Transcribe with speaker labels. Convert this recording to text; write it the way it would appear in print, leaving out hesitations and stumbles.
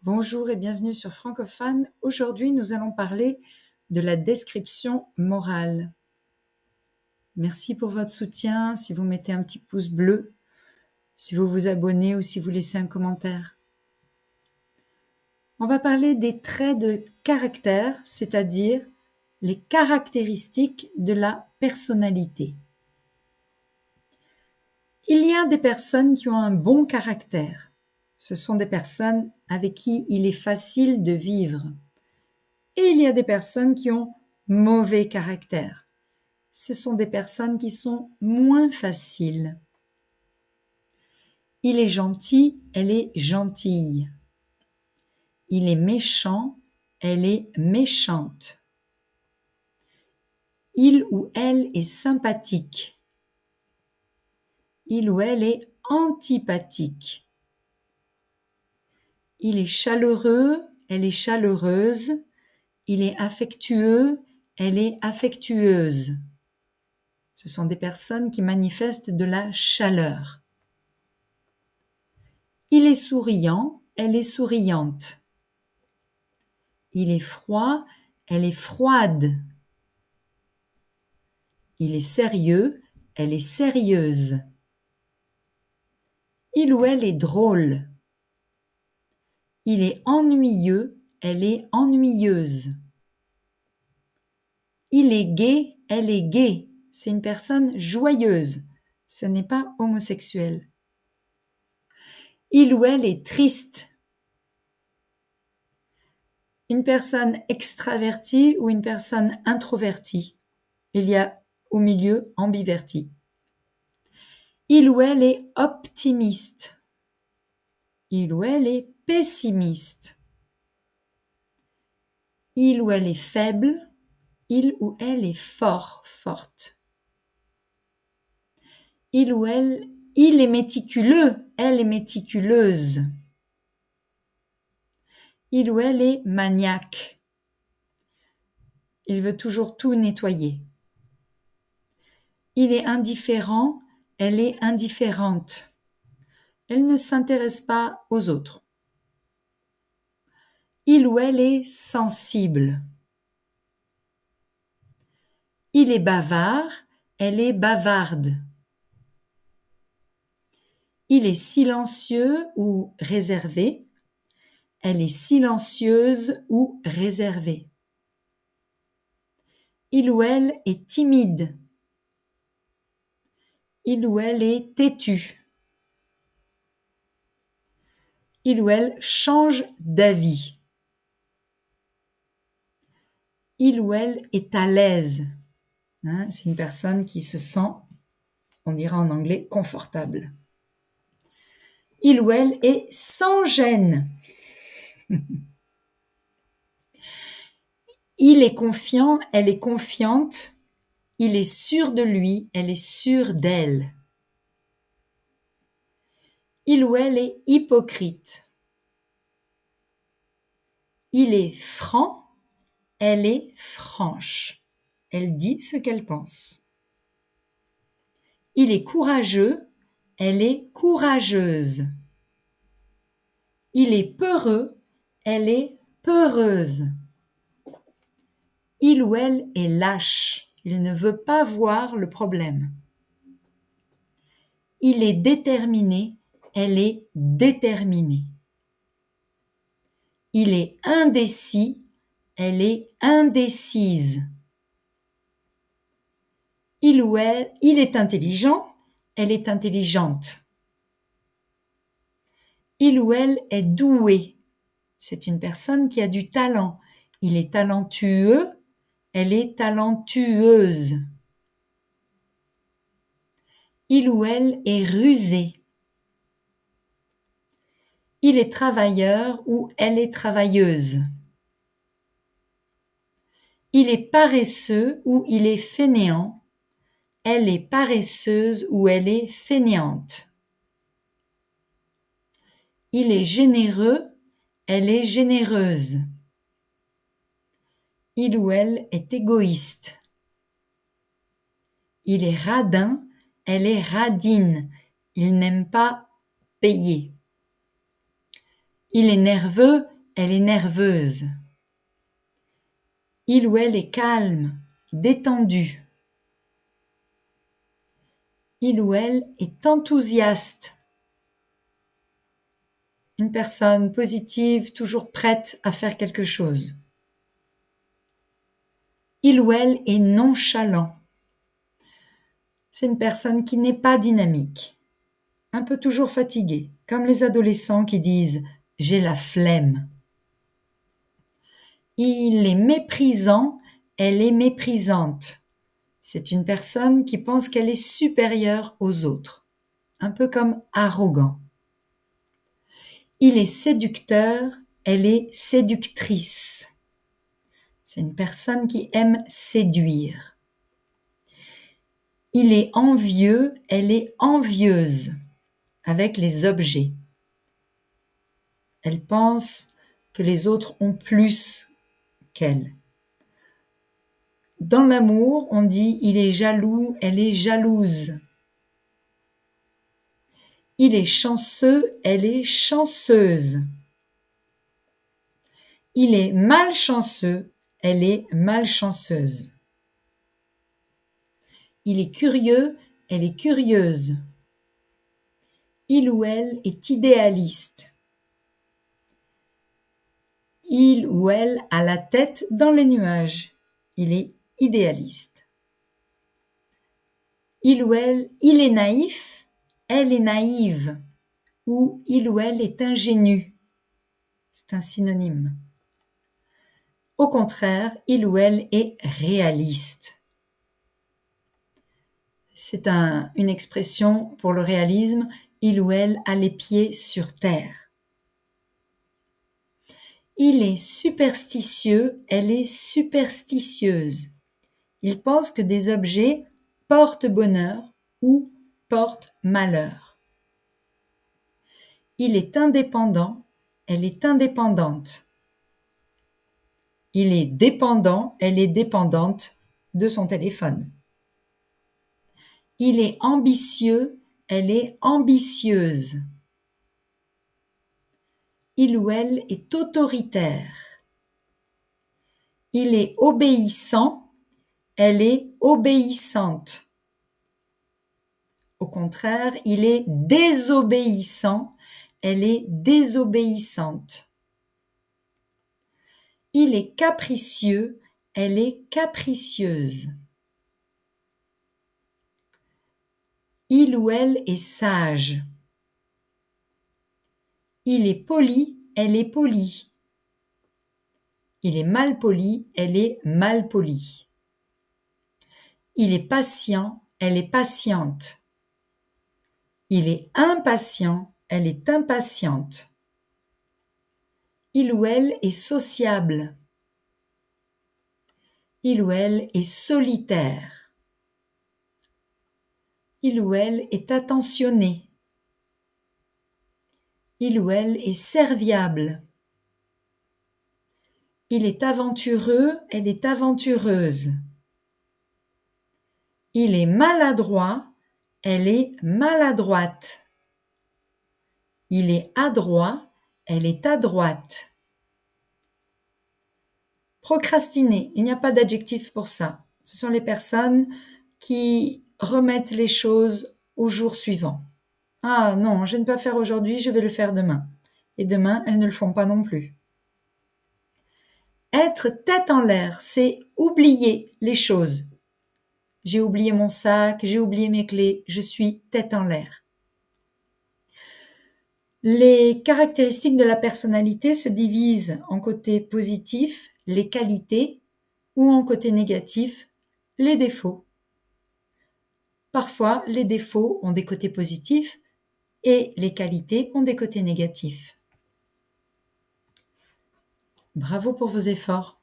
Speaker 1: Bonjour et bienvenue sur Francophone. Aujourd'hui, nous allons parler de la description morale. Merci pour votre soutien, si vous mettez un petit pouce bleu, si vous vous abonnez ou si vous laissez un commentaire. On va parler des traits de caractère, c'est-à-dire les caractéristiques de la personnalité. Il y a des personnes qui ont un bon caractère. Ce sont des personnes avec qui il est facile de vivre. Et il y a des personnes qui ont mauvais caractère. Ce sont des personnes qui sont moins faciles. Il est gentil, elle est gentille. Il est méchant, elle est méchante. Il ou elle est sympathique. Il ou elle est antipathique. Il est chaleureux, elle est chaleureuse. Il est affectueux, elle est affectueuse. Ce sont des personnes qui manifestent de la chaleur. Il est souriant, elle est souriante. Il est froid, elle est froide. Il est sérieux, elle est sérieuse. Il ou elle est drôle. Il est ennuyeux, elle est ennuyeuse. Il est gai, elle est gaie. C'est une personne joyeuse. Ce n'est pas homosexuel. Il ou elle est triste. Une personne extravertie ou une personne introvertie. Il y a au milieu ambiverti. Il ou elle est optimiste. Il ou elle est pessimiste. Il ou elle est faible. Il ou elle est fort, forte. Il est méticuleux. Elle est méticuleuse. Il ou elle est maniaque. Il veut toujours tout nettoyer. Il est indifférent, elle est indifférente. Elle ne s'intéresse pas aux autres. Il ou elle est sensible. Il est bavard, elle est bavarde. Il est silencieux ou réservé. Elle est silencieuse ou réservée. Il ou elle est timide. Il ou elle est têtu. Il ou elle change d'avis. Il ou elle est à l'aise. C'est une personne qui se sent, on dira en anglais, confortable. Il ou elle est sans gêne. Il est confiant, elle est confiante. Il est sûr de lui, elle est sûre d'elle. Il ou elle est hypocrite. Il est franc, elle est franche. Elle dit ce qu'elle pense. Il est courageux, elle est courageuse. Il est peureux, elle est peureuse. Il ou elle est lâche, il ne veut pas voir le problème. Il est déterminé, elle est déterminée. Il est indécis, elle est indécise. Il ou elle, il est intelligent, elle est intelligente. Il ou elle est doué. C'est une personne qui a du talent. Il est talentueux, elle est talentueuse. Il ou elle est rusé. Il est travailleur ou elle est travailleuse. Il est paresseux ou il est fainéant. Elle est paresseuse ou elle est fainéante. Il est généreux, elle est généreuse. Il ou elle est égoïste. Il est radin, elle est radine. Il n'aime pas payer. Il est nerveux, elle est nerveuse. Il ou elle est calme, détendu. Il ou elle est enthousiaste. Une personne positive, toujours prête à faire quelque chose. Il ou elle est nonchalant. C'est une personne qui n'est pas dynamique, un peu toujours fatiguée, comme les adolescents qui disent « j'ai la flemme ». Il est méprisant, elle est méprisante. C'est une personne qui pense qu'elle est supérieure aux autres, un peu comme arrogant. Il est séducteur, elle est séductrice. C'est une personne qui aime séduire. Il est envieux, elle est envieuse, avec les objets. Elle pense que les autres ont plus qu'elle. Dans l'amour, on dit « il est jaloux, elle est jalouse ». Il est chanceux, elle est chanceuse. Il est malchanceux, elle est malchanceuse. Il est curieux, elle est curieuse. Il ou elle est idéaliste. Il ou elle a la tête dans les nuages. Il est idéaliste. Il ou elle, il est naïf, elle est naïve. Ou il ou elle est ingénu. C'est un synonyme. Au contraire, il ou elle est réaliste. C'est une expression pour le réalisme. Il ou elle a les pieds sur terre. Il est superstitieux, elle est superstitieuse. Il pense que des objets portent bonheur ou portent malheur. Il est indépendant, elle est indépendante. Il est dépendant, elle est dépendante de son téléphone. Il est ambitieux, elle est ambitieuse. Il ou elle est autoritaire. Il est obéissant, elle est obéissante. Au contraire, il est désobéissant, elle est désobéissante. Il est capricieux, elle est capricieuse. Il ou elle est sage. Il est poli, elle est polie. Il est mal poli, elle est mal polie. Il est patient, elle est patiente. Il est impatient, elle est impatiente. Il ou elle est sociable. Il ou elle est solitaire. Il ou elle est attentionné. Il ou elle est serviable. Il est aventureux, elle est aventureuse. Il est maladroit, elle est maladroite. Il est adroit, elle est adroite. Procrastiner, il n'y a pas d'adjectif pour ça. Ce sont les personnes qui remettent les choses au jour suivant. Ah non, je ne peux pas faire aujourd'hui, je vais le faire demain. Et demain, elles ne le font pas non plus. Être tête en l'air, c'est oublier les choses. J'ai oublié mon sac, j'ai oublié mes clés, je suis tête en l'air. Les caractéristiques de la personnalité se divisent en côté positif, les qualités, ou en côté négatif, les défauts. Parfois, les défauts ont des côtés positifs et les qualités ont des côtés négatifs. Bravo pour vos efforts.